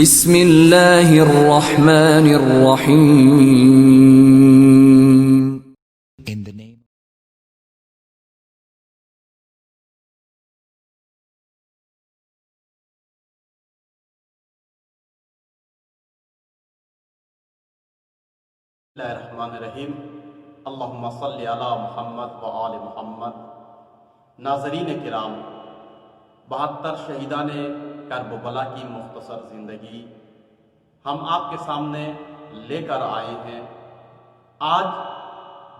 بسم اللہ الرحمن الرحیم. In the name بسم اللہ الرحمن الرحیم. اللہم صلی علی محمد و آل محمد. ناظرین کرام، 72 شہیدان کرب و بلا کی مختصر زندگی ہم آپ کے سامنے لے کر آئے ہیں. آج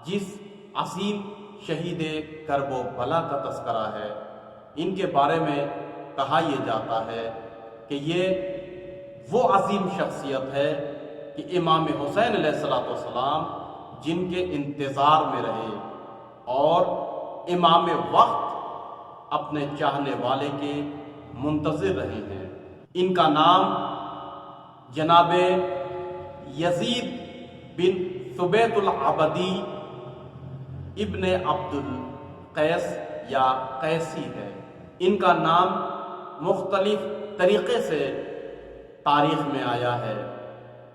جس عظیم شہید کرب و بلا کا تذکرہ ہے، ان کے بارے میں کہا یہ جاتا ہے کہ یہ وہ عظیم شخصیت ہے کہ امام حسین علیہ السلام جن کے انتظار میں رہے اور امام وقت اپنے چاہنے والے کے منتظر رہے ہیں. ان کا نام جناب یزید بن ثبیت العبدی ابن عبد القیس یا قیسی ہے. ان کا نام مختلف طریقے سے تاریخ میں آیا ہے.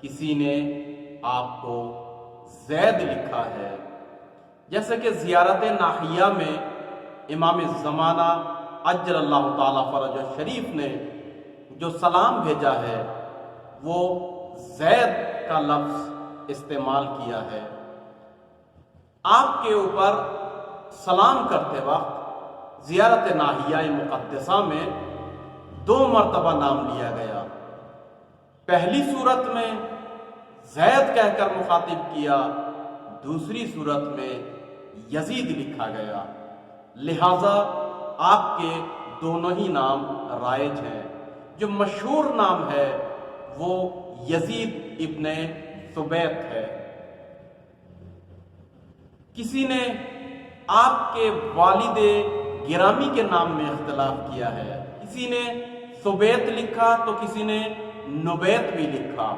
کسی نے آپ کو زید لکھا ہے، جیسے کہ زیارت ناحیہ میں امام زمانہ عجل اللہ تعالیٰ فرج شریف نے جو سلام بھیجا ہے وہ زید کا لفظ استعمال کیا ہے. آپ کے اوپر سلام کرتے وقت زیارت ناحیہ مقدسہ میں 2 مرتبہ نام لیا گیا. پہلی صورت میں زید کہہ کر مخاطب کیا، دوسری صورت میں یزید لکھا گیا. لہذا آپ کے دونوں ہی نام رائج ہیں. جو مشہور نام ہے وہ یزید ابن ثبیت ہے. کسی نے آپ کے والد گرامی کے نام میں اختلاف کیا ہے. کسی نے ثبیت لکھا تو کسی نے نبیت بھی لکھا.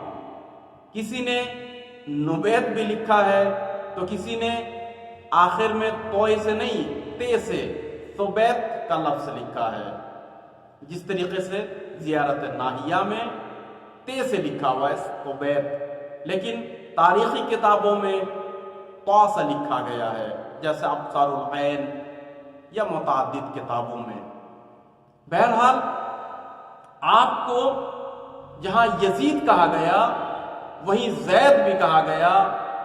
کسی نے نبیت بھی لکھا ہے تو کسی نے آخر میں توئے سے نہیں تے سے ثبیت کا لفظ لکھا ہے. جس طریقے سے زیارت ناحیہ میں تے سے لکھا ہوا ہے ثبیت، لیکن تاریخی کتابوں میں طا سے لکھا گیا ہے، جیسے ابصار العین یا متعدد کتابوں میں. بہرحال آپ کو جہاں یزید کہا گیا وہیں زید بھی کہا گیا،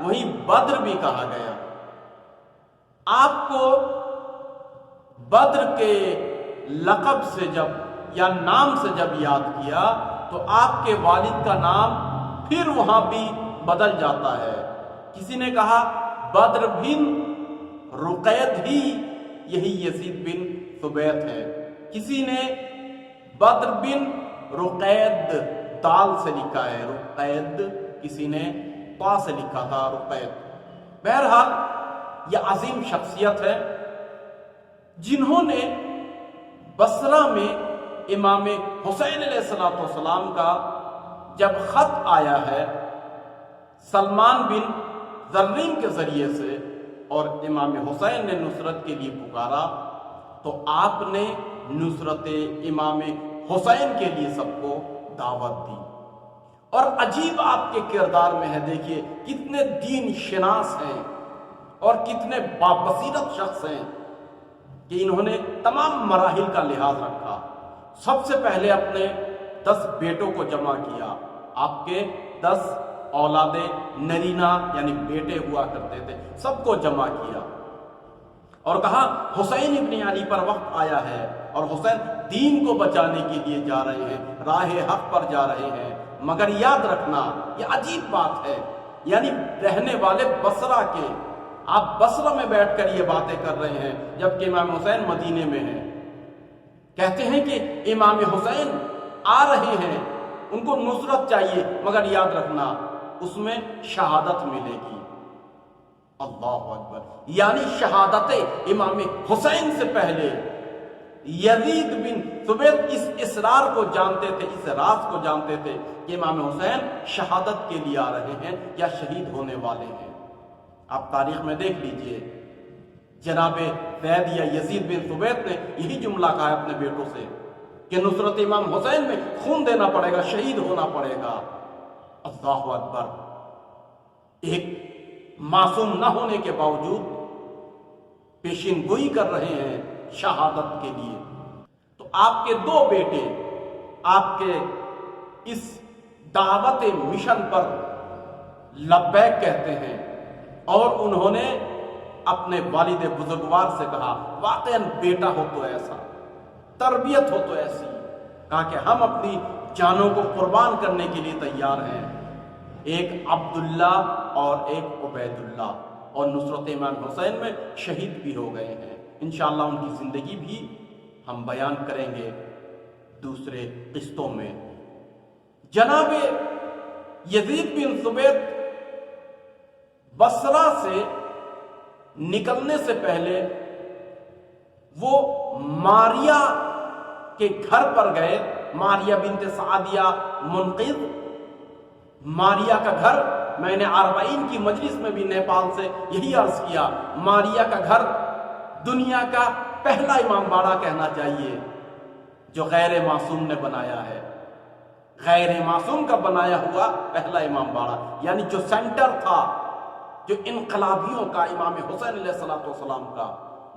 وہیں بدر بھی کہا گیا. آپ کو بدر کے لقب سے جب یا نام سے جب یاد کیا تو آپ کے والد کا نام پھر وہاں بھی بدل جاتا ہے. کسی نے کہا بدر بن رقید ہی یہی یزید بن ثبیت ہے. کسی نے بدر بن رقید دال سے لکھا ہے رقید، کسی نے طا سے لکھا تھا رقید. بہرحال یہ عظیم شخصیت ہے جنہوں نے بصرہ میں امام حسین علیہ السلام کا جب خط آیا ہے سلمان بن زرین کے ذریعے سے اور امام حسین نے نصرت کے لیے پکارا تو آپ نے نصرت امام حسین کے لیے سب کو دعوت دی. اور عجیب آپ کے کردار میں ہے، دیکھیے کتنے دین شناس ہیں اور کتنے بابصیرت شخص ہیں کہ انہوں نے تمام مراحل کا لحاظ رکھا. سب سے پہلے اپنے 10 بیٹوں کو جمع کیا. آپ کے 10 اولاد نرینہ یعنی بیٹے ہوا کرتے تھے، سب کو جمع کیا اور کہا حسین ابن علی پر وقت آیا ہے اور حسین دین کو بچانے کے لیے جا رہے ہیں، راہ حق پر جا رہے ہیں. مگر یاد رکھنا یہ عجیب بات ہے، یعنی رہنے والے بصرہ کے، آپ بصرہ میں بیٹھ کر یہ باتیں کر رہے ہیں جبکہ امام حسین مدینے میں ہیں. کہتے ہیں کہ امام حسین آ رہے ہیں، ان کو نصرت چاہیے، مگر یاد رکھنا اس میں شہادت ملے گی. اللہ اکبر. یعنی شہادت امام حسین سے پہلے یزید بن ثبیت اس اسرار کو جانتے تھے، اس راز کو جانتے تھے کہ امام حسین شہادت کے لیے آ رہے ہیں یا شہید ہونے والے ہیں. آپ تاریخ میں دیکھ لیجئے جناب زید یا یزید بن ثبیت نے یہی جملہ کہا ہے اپنے بیٹوں سے کہ نصرت امام حسین میں خون دینا پڑے گا، شہید ہونا پڑے گا۔ اللہ اکبر! ایک معصوم نہ ہونے کے باوجود پیشین گوئی کر رہے ہیں شہادت کے لیے۔ تو آپ کے دو بیٹے آپ کے اس دعوت مشن پر لبیک کہتے ہیں، اور انہوں نے اپنے والد بزرگوار سے کہا، واقعاً بیٹا ہو تو ایسا، تربیت ہو تو ایسی، کہا کہ ہم اپنی جانوں کو قربان کرنے کے لیے تیار ہیں۔ ایک عبداللہ اور ایک عبید اللہ، اور نصرت امام حسین میں شہید بھی ہو گئے ہیں۔ انشاءاللہ ان کی زندگی بھی ہم بیان کریں گے دوسرے قسطوں میں۔ جناب یزید بن ثبیت بصرہ سے نکلنے سے پہلے وہ ماریہ کے گھر پر گئے، ماریہ بنت سعدیہ منقذ۔ ماریہ کا گھر، میں نے 40 کی مجلس میں بھی نیپال سے یہی عرض کیا، ماریہ کا گھر دنیا کا پہلا امام باڑہ کہنا چاہیے جو غیر معصوم نے بنایا ہے، غیر معصوم کا بنایا ہوا پہلا امام باڑہ، یعنی جو سینٹر تھا، جو انقلابیوں کا، امام حسین علیہ السلام کا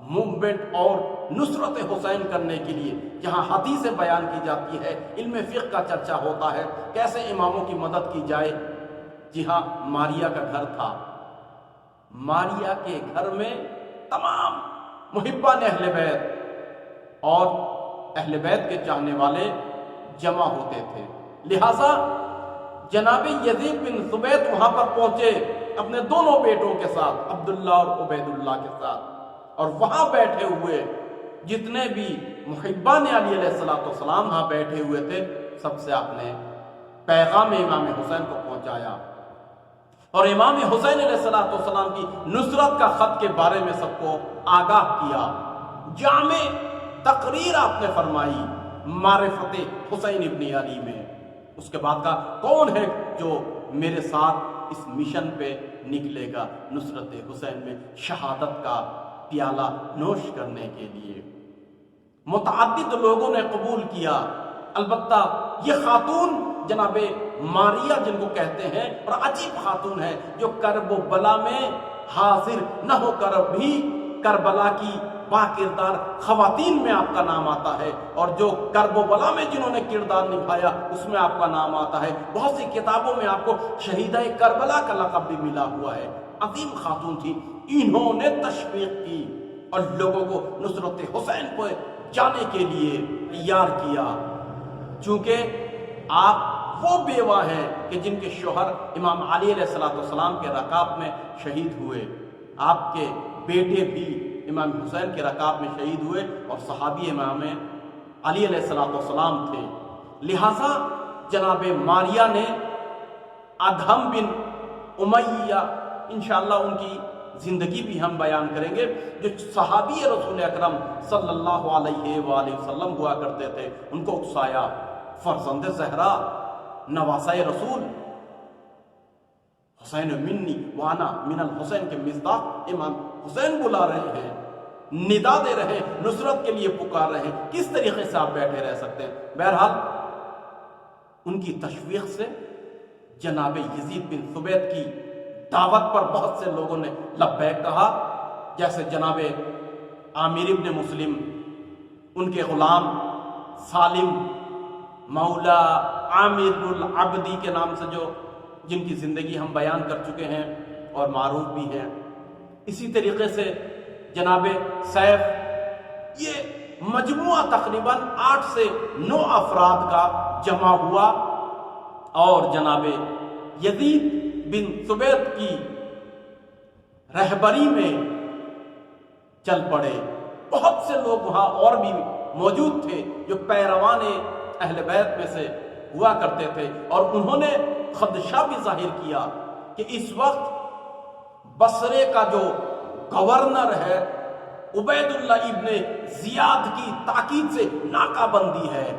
موومنٹ اور نصرت حسین کرنے کے لیے، جہاں حدیثیں بیان کی جاتی ہے، علم فقہ کا چرچا ہوتا ہے، کیسے اماموں کی مدد کی جائے، جی ہاں ماریہ کا گھر تھا۔ ماریہ کے گھر میں تمام محبان اہل بیت اور اہل بیت کے چاہنے والے جمع ہوتے تھے، لہٰذا جناب یزید بن ثبیت وہاں پر پہنچے اپنے دونوں بیٹوں کے ساتھ، عبداللہ اور عبید اللہ کے ساتھ، اور وہاں بیٹھے ہوئے جتنے بھی محبان علی علیہ السلام وہاں بیٹھے ہوئے تھے، سب سے آپ نے پیغام امام حسین کو پہنچایا، اور امام حسین علیہ السلام کی نصرت کا خط کے بارے میں سب کو آگاہ کیا۔ جامع تقریر آپ نے فرمائی معرفت حسین ابن علی میں۔ اس کے بعد کا کون ہے جو میرے ساتھ اس مشن پہ نکلے گا نصرت حسین میں شہادت کا پیالہ نوش کرنے کے لیے؟ متعدد لوگوں نے قبول کیا، البتہ یہ خاتون جناب ماریہ جن کو کہتے ہیں، اور عجیب خاتون ہے جو کرب و بلا میں حاضر نہ ہو کر بھی کربلا کی با کردار خواتین میں آپ کا نام آتا ہے، اور جو کرب و بلا میں جنہوں نے کردار نبھایا اس میں آپ کا نام آتا ہے۔ بہت سی کتابوں میں آپ کو شہیدہ کربلا کا لقب بھی ملا ہوا ہے۔ عظیم خاتون تھی، انہوں نے تشویق کی اور لوگوں کو نصرت حسین پر جانے کے لیے تیار کیا، چونکہ آپ وہ بیوہ ہیں کہ جن کے شوہر امام علی علیہ السلام کے رکاب میں شہید ہوئے، آپ کے بیٹے بھی امام حسین کے رکاب میں شہید ہوئے اور صحابی امام علی علیہ السلام تھے، لہٰذا جناب ماریہ نے ادہم بن امیہ، انشاءاللہ ان کی زندگی بھی ہم بیان کریں گے، جو صحابی رسول اکرم صلی اللہ علیہ وآلہ وسلم ہوا کرتے تھے، ان کو اکسایا، فرزند زہرا، نواسہ رسول، حسین منی وانا من الحسین کے مصداق امام حسین بلا رہے ہیں، ندا دے رہے ہیں، نصرت کے لیے پکار رہے ہیں، کس طریقے سے آپ بیٹھے رہ سکتے ہیں؟ بہرحال ان کی تشویق سے جناب یزید بن ثبیت کی دعوت پر بہت سے لوگوں نے لبیک کہا، جیسے جناب عامر ابن مسلم، ان کے غلام سالم مولا عامر العبدی کے نام سے جن کی زندگی ہم بیان کر چکے ہیں اور معروف بھی ہیں۔ اسی طریقے سے جناب سیف، یہ مجموعہ تقریباً 8 سے 9 افراد کا جمع ہوا اور جناب یزید بن ثبیت کی رہبری میں چل پڑے۔ بہت سے لوگ وہاں اور بھی موجود تھے جو پیروان اہل بیت میں سے ہوا کرتے تھے، اور انہوں نے خدشہ بھی ظاہر کیا کہ اس وقت بصرے کا جو گورنر ہے عبید اللہ ابن زیاد کی تاکید سے ناکہ بندی ہے،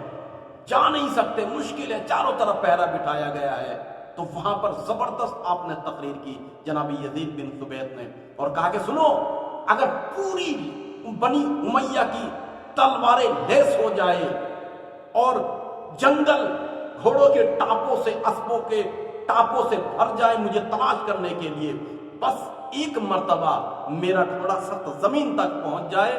جا نہیں سکتے، مشکل ہے، چاروں طرف پہرا بٹھایا گیا ہے۔ تو وہاں پر زبردست آپ نے تقریر کی جناب یزید بن ثبیت نے، اور کہا کہ سنو، اگر پوری بنی امیہ کی تلواریں لیس ہو جائے اور جنگل گھوڑوں کے ٹاپوں سے، اسبوں کے ٹاپوں سے بھر جائے مجھے تلاش کرنے کے لیے، بس ایک مرتبہ میرا گھوڑا سخت زمین تک پہنچ جائے،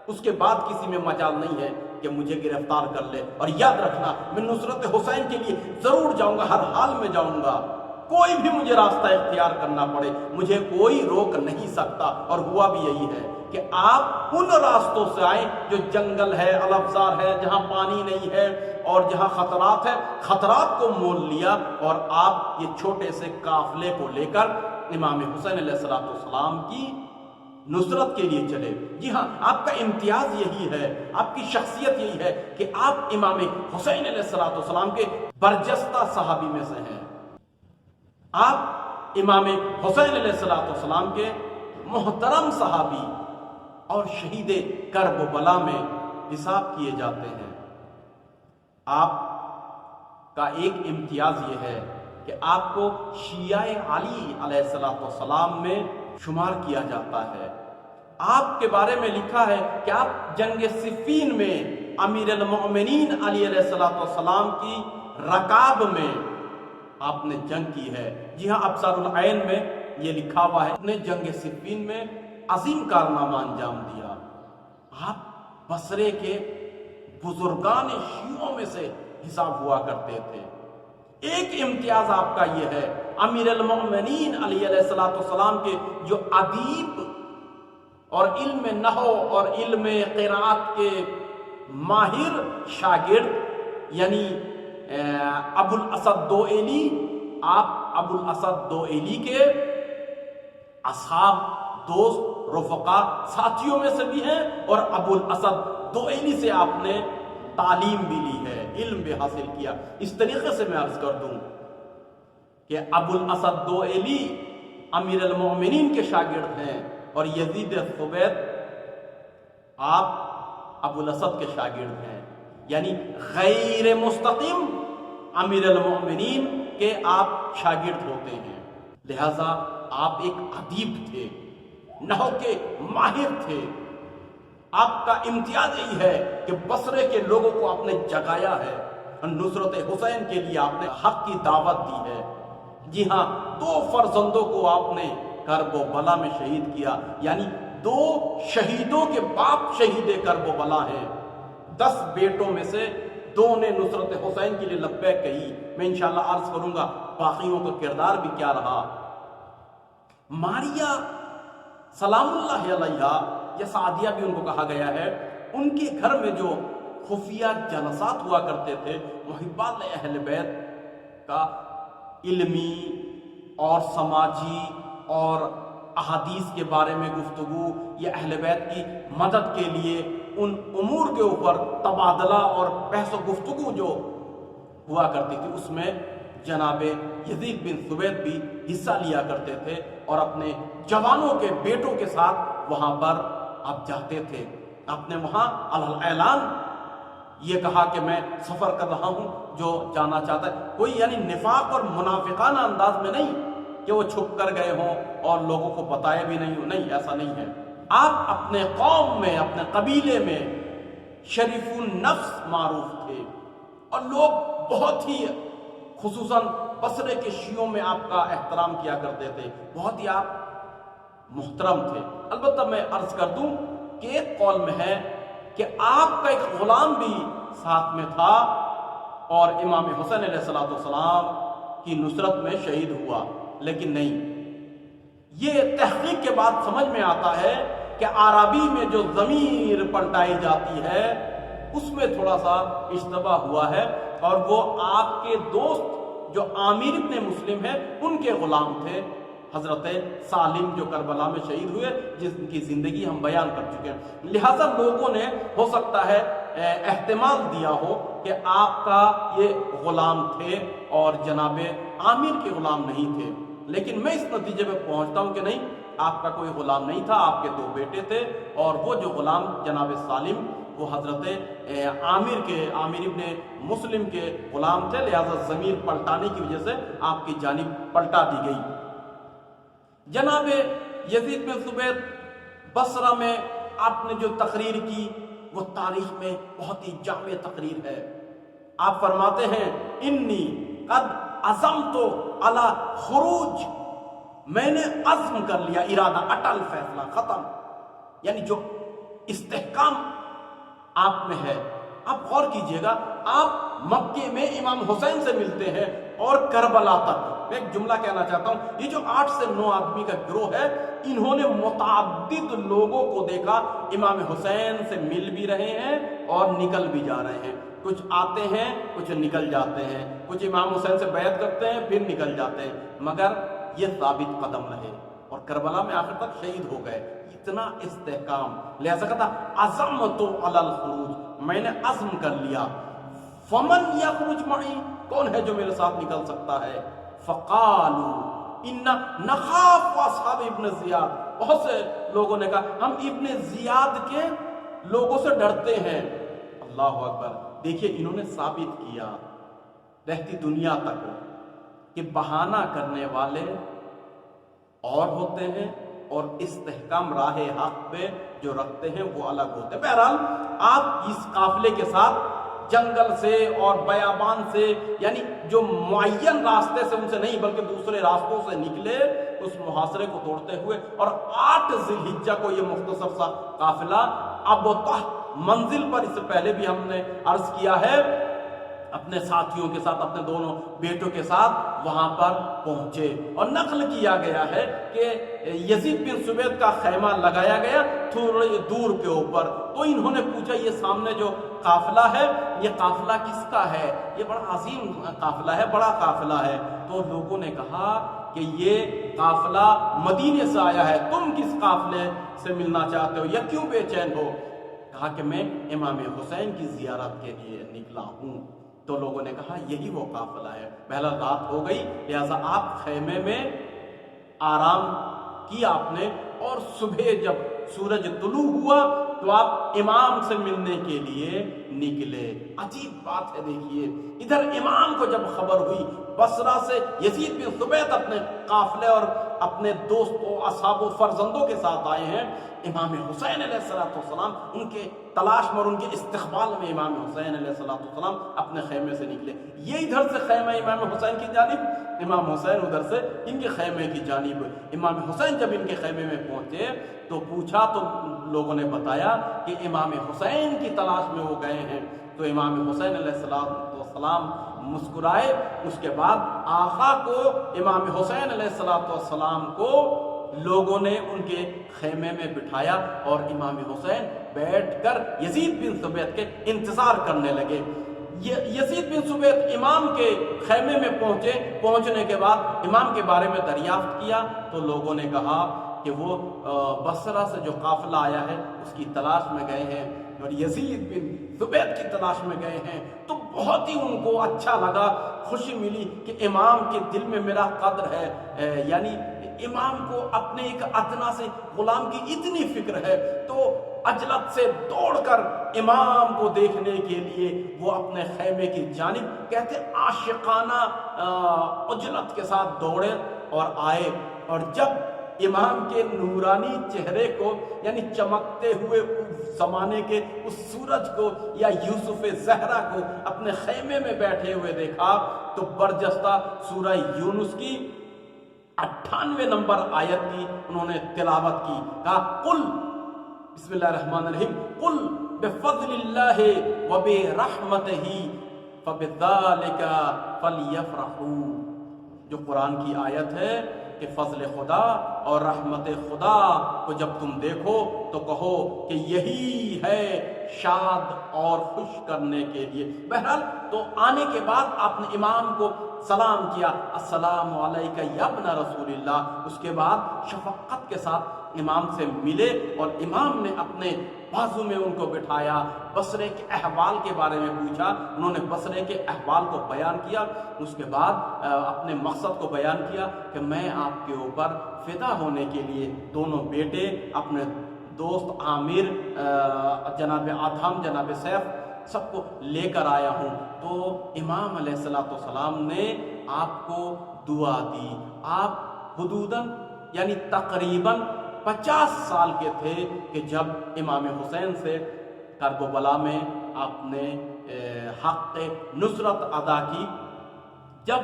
اس کے بعد کسی میں مجال نہیں ہے کہ مجھے گرفتار کر لے۔ اور یاد رکھنا، میں نصرت حسین کے لیے ضرور جاؤں گا، ہر حال میں جاؤں گا، کوئی بھی مجھے راستہ اختیار کرنا پڑے مجھے کوئی روک نہیں سکتا۔ اور ہوا بھی یہی ہے کہ آپ ان راستوں سے آئیں جو جنگل ہے، الابزار ہے، جہاں پانی نہیں ہے اور جہاں خطرات ہے، خطرات کو مول لیا اور آپ یہ چھوٹے سے قافلے کو لے کر امام حسین علیہ السلام کی نصرت کے لیے چلے۔ جی ہاں، آپ کا امتیاز یہی ہے، آپ کی شخصیت یہی ہے کہ آپ امام حسین علیہ السلام کے برجستہ صحابی میں سے ہیں۔ آپ امام حسین علیہ السلام کے محترم صحابی اور شہید کرب و بلا میں حساب کیے جاتے ہیں۔ آپ کا ایک امتیاز یہ ہے کہ آپ کو شیعہ علی علیہ السلام میں شمار کیا جاتا ہے۔ آپ کے بارے میں لکھا ہے کہ آپ جنگ صفین میں امیر المؤمنین علی علیہ السلام کی رکاب میں آپ نے جنگ کی ہے۔ جی ہاں، ابصار العین میں یہ لکھا ہوا ہے، نے جنگ صفین میں عظیم کارنامہ انجام دیا۔ آپ بصرے کے بزرگان شیعوں میں سے حساب ہوا کرتے تھے۔ ایک امتیاز آپ کا یہ ہے، امیر المؤمنین علی علیہ السلام کے جو ادیب اور علم نحو اور علم قراءت کے ماہر شاگرد یعنی ابو الاسد دوئیلی، آپ ابو الاسد دوئیلی کے اصحاب، دوست، رفقا، ساتھیوں میں سے بھی ہیں اور ابو الاسد دوئیلی سے آپ نے تعلیم بھی لی ہے، علم بھی حاصل کیا۔ اس طریقے سے میں عرض کر دوں کہ ابو الاسد دوئیلی امیر المؤمنین کے شاگرد ہیں اور یزید ثبیت آپ ابو الاسد کے شاگرد ہیں، یعنی غیر مستقیم امیر المؤمنین کے آپ شاگرد ہوتے ہیں۔ لہذا آپ ایک ادیب تھے، نحو کے ماہر تھے۔ آپ کا امتیاز یہی ہے کہ بصرے کے لوگوں کو آپ نے جگایا ہے، نصرت حسین کے لیے آپ نے حق کی دعوت دی ہے۔ جی ہاں، 2 فرزندوں کو آپ نے کرب و بلا میں شہید کیا، یعنی 2 شہیدوں کے باپ شہید کرب و بلا ہیں۔ 10 بیٹوں میں سے 2 نے نصرت حسین کے لیے لبیک کہی۔ میں انشاءاللہ عرض کروں گا باقیوں کا کردار بھی کیا رہا۔ ماریہ سلام اللہ علیہا یا سعدیہ بھی ان کو کہا گیا ہے، ان کے گھر میں جو خفیہ جلسات ہوا کرتے تھے، محبات اہل بیت کا علمی اور سماجی اور احادیث کے بارے میں گفتگو یا اہل بیت کی مدد کے لیے ان امور کے اوپر تبادلہ اور بحث و گفتگو جو ہوا کرتی تھی، اس میں جناب یزید بن ثبیت بھی حصہ لیا کرتے تھے اور اپنے جوانوں کے بیٹوں کے ساتھ وہاں پر آپ جاتے تھے۔ آپ نے وہاں اعلان یہ کہا کہ میں سفر کر رہا ہوں، جو جانا چاہتا ہے، کوئی یعنی نفاق اور منافقانہ انداز میں نہیں کہ وہ چھپ کر گئے ہوں اور لوگوں کو بتایا بھی نہیں ہو، نہیں، ایسا نہیں ہے۔ آپ اپنے قوم میں، اپنے قبیلے میں شریف النفس معروف تھے اور لوگ بہت ہی، خصوصاً بصرے کے شیعوں میں آپ کا احترام کیا کرتے تھے، بہت ہی آپ محترم تھے۔ البتہ میں عرض کر دوں کہ ایک قول میں ہے کہ آپ کا ایک غلام بھی ساتھ میں تھا اور امام حسین علیہ السلام کی نصرت میں شہید ہوا، لیکن نہیں، یہ تحقیق کے بعد سمجھ میں آتا ہے کہ عربی میں جو ضمیر پلٹائی جاتی ہے اس میں تھوڑا سا اشتباہ ہوا ہے، اور وہ آپ کے دوست جو عامر ابن مسلم ہیں ان کے غلام تھے، حضرت سالم جو کربلا میں شہید ہوئے، جس کی زندگی ہم بیان کر چکے ہیں۔ لہذا لوگوں نے ہو سکتا ہے احتمال دیا ہو کہ آپ کا یہ غلام تھے اور جناب عامر کے غلام نہیں تھے، لیکن میں اس نتیجے پہ پہنچتا ہوں کہ نہیں، آپ کا کوئی غلام نہیں تھا، آپ کے 2 بیٹے تھے، اور وہ جو غلام جناب سالم وہ حضرت عامر ابن مسلم کے غلام تھے، لہذا ضمیر پلٹانے کی وجہ سے آپ کی جانب پلٹا دی گئی۔ جناب یزید بن ثبیت بصرہ میں آپ نے جو تقریر کی وہ تاریخ میں بہت ہی جامع تقریر ہے. آپ فرماتے ہیں انی قد عزمت علی خروج، میں نے عزم کر لیا، ارادہ، اٹل فیصلہ، ختم. یعنی جو استحکام آپ میں ہے. آپ غور کیجئے گا، آپ مکے میں امام حسین سے ملتے ہیں اور کربلا تک. میں ایک جملہ کہنا چاہتا ہوں، یہ جو 8 سے 9 آدمی کا گروہ ہے، انہوں نے متعدد لوگوں کو دیکھا امام حسین سے مل بھی رہے ہیں اور نکل بھی جا رہے ہیں. کچھ آتے ہیں، کچھ نکل جاتے ہیں، کچھ امام حسین سے بیعت کرتے ہیں پھر نکل جاتے ہیں، مگر یہ ثابت قدم رہے اور کربلا میں آخر تک شہید ہو گئے. اتنا استحکام. لہذا کہتا عزمت علی الخروج، میں نے عزم کر لیا. فمن یخرج معی، کون ہے جو میرے ساتھ نکل سکتا ہے؟ فقالوا انا نخاف اصحاب ابن زیاد، بہت سے لوگوں نے کہا ہم ابن زیاد کے لوگوں سے ڈرتے ہیں. اللہ اکبر. دیکھیے انہوں نے ثابت کیا رہتی دنیا تک کہ بہانہ کرنے والے اور ہوتے ہیں اور استحکام راہ حق پہ جو رکھتے ہیں وہ الگ ہوتے ہیں. بہرحال آپ اس قافلے کے ساتھ جنگل سے اور بیابان سے، یعنی جو معین راستے سے ان سے نہیں بلکہ دوسرے راستوں سے نکلے اس محاصرے کو توڑتے ہوئے، اور 8 ذی الحجہ کو یہ مختصر سا قافلہ ابطح منزل پر، اس سے پہلے بھی ہم نے عرض کیا ہے، اپنے ساتھیوں کے ساتھ، اپنے دونوں بیٹوں کے ساتھ وہاں پر پہنچے. اور نقل کیا گیا ہے کہ یزید بن سوید کا خیمہ لگایا گیا تھوڑے دور کے اوپر. تو انہوں نے پوچھا یہ سامنے جو قافلہ ہے یہ قافلہ کس کا ہے؟ یہ بڑا عظیم قافلہ ہے، بڑا قافلہ ہے. تو لوگوں نے کہا کہ یہ قافلہ مدینے سے آیا ہے، تم کس قافلے سے ملنا چاہتے ہو یا کیوں بے چین ہو؟ کہا کہ میں امام حسین کی زیارت کے لیے نکلا ہوں. تو لوگوں نے کہا یہی وہ قافلہ ہے. پہلا رات ہو گئی، لہذا آپ خیمے میں آرام کیا آپ نے، اور صبح جب سورج طلوع ہوا تو آپ امام سے ملنے کے لیے نکلے. عجیب بات ہے. دیکھیے ادھر امام کو جب خبر ہوئی بصرہ سے یزید بن ثبیت اپنے قافلے اور اپنے دوستوں، اصحاب و فرزندوں کے ساتھ آئے ہیں، امام حسین علیہ السلام ان کے تلاش میں اور ان کے استقبال میں امام حسین علیہ السلام اپنے خیمے سے نکلے. یہ ادھر سے خیمہ امام حسین کی جانب، امام حسین ادھر سے ان کے خیمے کی جانب. امام حسین جب ان کے خیمے میں پہنچے تو پوچھا تو لوگوں نے بتایا کہ امام حسین کی تلاش میں وہ گئے ہیں. تو امام حسین علیہ السلام مسکرائے. اس کے بعد آقا کو، امام حسین علیہ السلام کو لوگوں نے ان کے خیمے میں بٹھایا اور امام حسین بیٹھ کر یزید بن ثبیت کے انتظار کرنے لگے. یزید بن ثبیت امام کے خیمے میں پہنچے. پہنچنے کے بعد امام کے بارے میں دریافت کیا تو لوگوں نے کہا کہ وہ بصرہ سے جو قافلہ آیا ہے اس کی تلاش میں گئے ہیں اور یزید بن ثبیت کی تلاش میں گئے ہیں. تو بہت ہی ان کو اچھا لگا، خوشی ملی کہ امام کے دل میں میرا قدر ہے، یعنی امام کو اپنے ایک ادنا سے غلام کی اتنی فکر ہے. تو عجلت سے دوڑ کر امام کو دیکھنے کے لیے وہ اپنے خیمے کی جانب، کہتے عاشقانہ عجلت کے ساتھ دوڑے اور آئے. اور جب امام کے نورانی چہرے کو، یعنی چمکتے ہوئے زمانے کے اس سورج کو یا یوسف زہرا کو اپنے خیمے میں بیٹھے ہوئے دیکھا تو برجستہ سورہ یونس کی 98 نمبر آیت کی انہوں نے تلاوت کی. کہا قل، بسم اللہ الرحمن الرحیم، قل بفضل اللہ وبرحمتہ فبذالک فلیفرحوا. جو قرآن کی آیت ہے کہ فضل خدا اور رحمت خدا کو جب تم دیکھو تو کہو کہ یہی ہے شاد اور خوش کرنے کے لیے. بہرحال تو آنے کے بعد آپ نے امام کو سلام کیا، السلام علیکہ یا ابن رسول اللہ. اس کے بعد شفقت کے ساتھ امام سے ملے اور امام نے اپنے بازو میں ان کو بٹھایا، بصرے کے احوال کے بارے میں پوچھا. انہوں نے بصرے کے احوال کو بیان کیا. اس کے بعد اپنے مقصد کو بیان کیا کہ میں آپ کے اوپر فدا ہونے کے لیے دونوں بیٹے، اپنے دوست عامر، جناب آدھم، جناب سیف، سب کو لے کر آیا ہوں. تو امام علیہ السلام نے آپ کو دعا دی. آپ حدوداً یعنی تقریباً 50 سال کے تھے کہ جب امام حسین سے کربلا میں آپ نے حق نصرت ادا کی۔ جب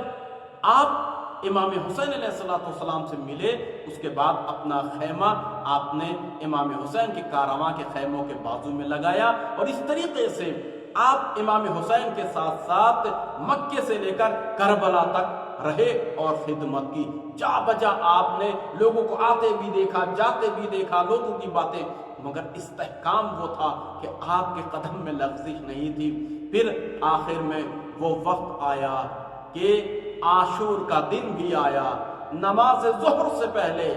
آپ امام حسین علیہ السلام سے ملے، اس کے بعد اپنا خیمہ آپ نے امام حسین کے کارواں کے خیموں کے بازو میں لگایا، اور اس طریقے سے آپ امام حسین کے ساتھ ساتھ مکے سے لے کر کربلا تک رہے اور خدمت کی۔ جا بجا آپ نے لوگوں کو آتے بھی دیکھا، جاتے بھی دیکھا، لوگوں کی باتیں، مگر استحکام وہ تھا کہ آپ کے قدم میں لغزش نہیں تھی۔ پھر آخر میں وہ وقت آیا کہ عاشور کا دن بھی آیا، نماز ظہر سے پہلے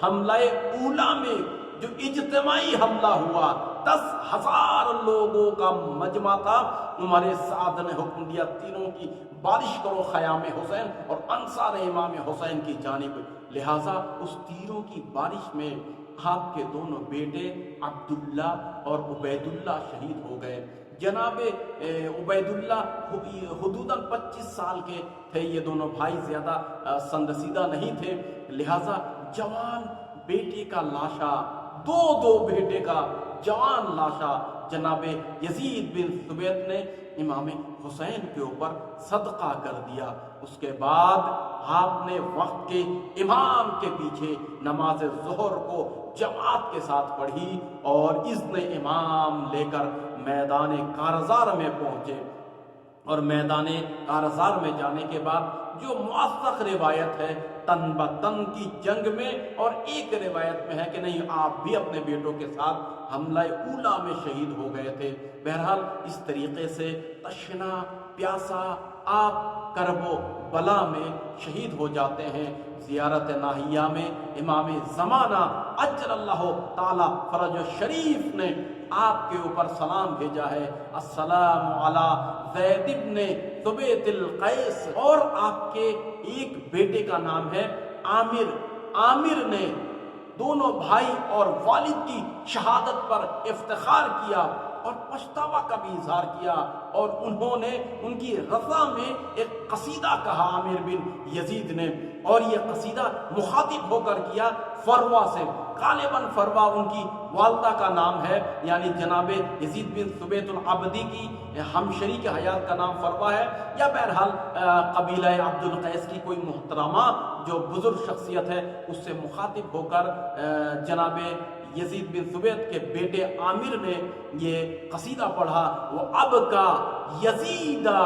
حملہ اولا میں جو اجتماعی حملہ ہوا، 10,000 لوگوں کا مجمع تھا، عمر سعد نے حکم دیا تیروں کی بارش کرو خیام حسین اور انصار امام حسین کی جانب، لہٰذا اس تیروں کی بارش میں آپ کے دونوں بیٹے عبداللہ اور عبیداللہ شہید ہو گئے۔ جناب عبیداللہ حدوداً 25 سال کے تھے، یہ دونوں بھائی زیادہ سندسیدہ نہیں تھے، لہٰذا جوان بیٹے کا لاشا، دو بیٹے کا جوان لاشا جناب یزید بن ثبیت نے امام حسین کے اوپر صدقہ کر دیا۔ اس کے بعد آپ نے وقت کے امام کے پیچھے نماز ظہر کو جماعت کے ساتھ پڑھی اور اذن امام لے کر میدان کارزار میں پہنچے، اور میدان کارزار میں جانے کے بعد جو موثق روایت ہے تن بتن کی جنگ میں، اور ایک روایت میں ہے کہ نہیں آپ بھی اپنے بیٹوں کے ساتھ حملہ اولا میں شہید ہو گئے تھے۔ بہرحال اس طریقے سے تشنا پیاسا آپ کرب و بلا میں شہید ہو جاتے ہیں۔ زیارت ناہیہ میں امام زمانہ اجل اللہ تعالی فرج شریف نے آپ کے اوپر سلام بھیجا ہے، السلام علی زید بن ثبیت القیس، اور آپ کے ایک بیٹے کا نام ہے عامر۔ عامر نے دونوں بھائی اور والد کی شہادت پر افتخار کیا اور پچھتاوا کا بھی اظہار کیا، اور انہوں نے ان کی رضا میں ایک قصیدہ کہا عامر بن یزید نے، اور یہ قصیدہ مخاطب ہو کر کیا فروا سے۔ غالباً فروا ان کی والدہ کا نام ہے، یعنی جناب یزید بن ثبیت العبدی کی ہمشری کے حیات کا نام فروا ہے، یا بہرحال قبیلہ عبد القیس کی کوئی محترمہ جو بزرگ شخصیت ہے اس سے مخاطب ہو کر جناب یزید بن ثبیت کے بیٹے عامر نے یہ قصیدہ پڑھا، وہ اب کا یزیدہ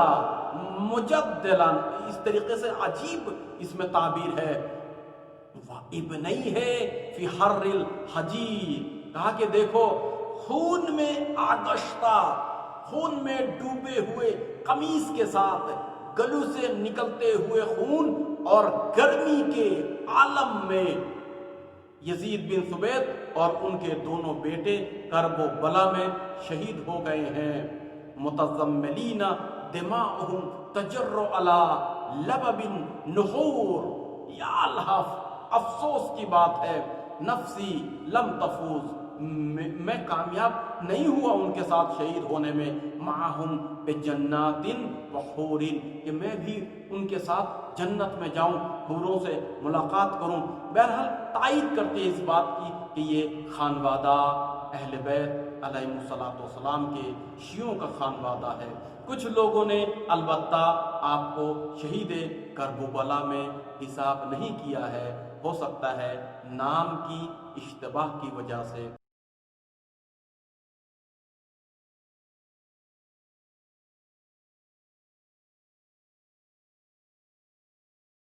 مجدلاً، اس طریقے سے عجیب اس میں تعبیر ہے، ابنئی ہے فی حر الحجیر، کہا کہ دیکھو خون میں آگشتہ، خون میں ڈوبے ہوئے قمیص کے ساتھ گلو سے نکلتے ہوئے خون اور گرمی کے عالم میں یزید بن ثبیت اور ان کے دونوں بیٹے کرب و بلا میں شہید ہو گئے ہیں۔ متزملین دماؤہم تجر علی لبب نحور، یا اللہ افسوس کی بات ہے، نفسی لم تفوز، میں کامیاب نہیں ہوا ان کے ساتھ شہید ہونے میں، معہم بجنات وحور، کہ میں بھی ان کے ساتھ جنت میں جاؤں، حوروں سے ملاقات کروں۔ بہرحال تائید کرتے اس بات کی کہ یہ خانوادہ اہل بیت علیہ السلام کے شیعوں کا خانوادہ ہے۔ کچھ لوگوں نے البتہ آپ کو شہید کربلا میں حساب نہیں کیا ہے، ہو سکتا ہے نام کی اشتباہ کی وجہ سے۔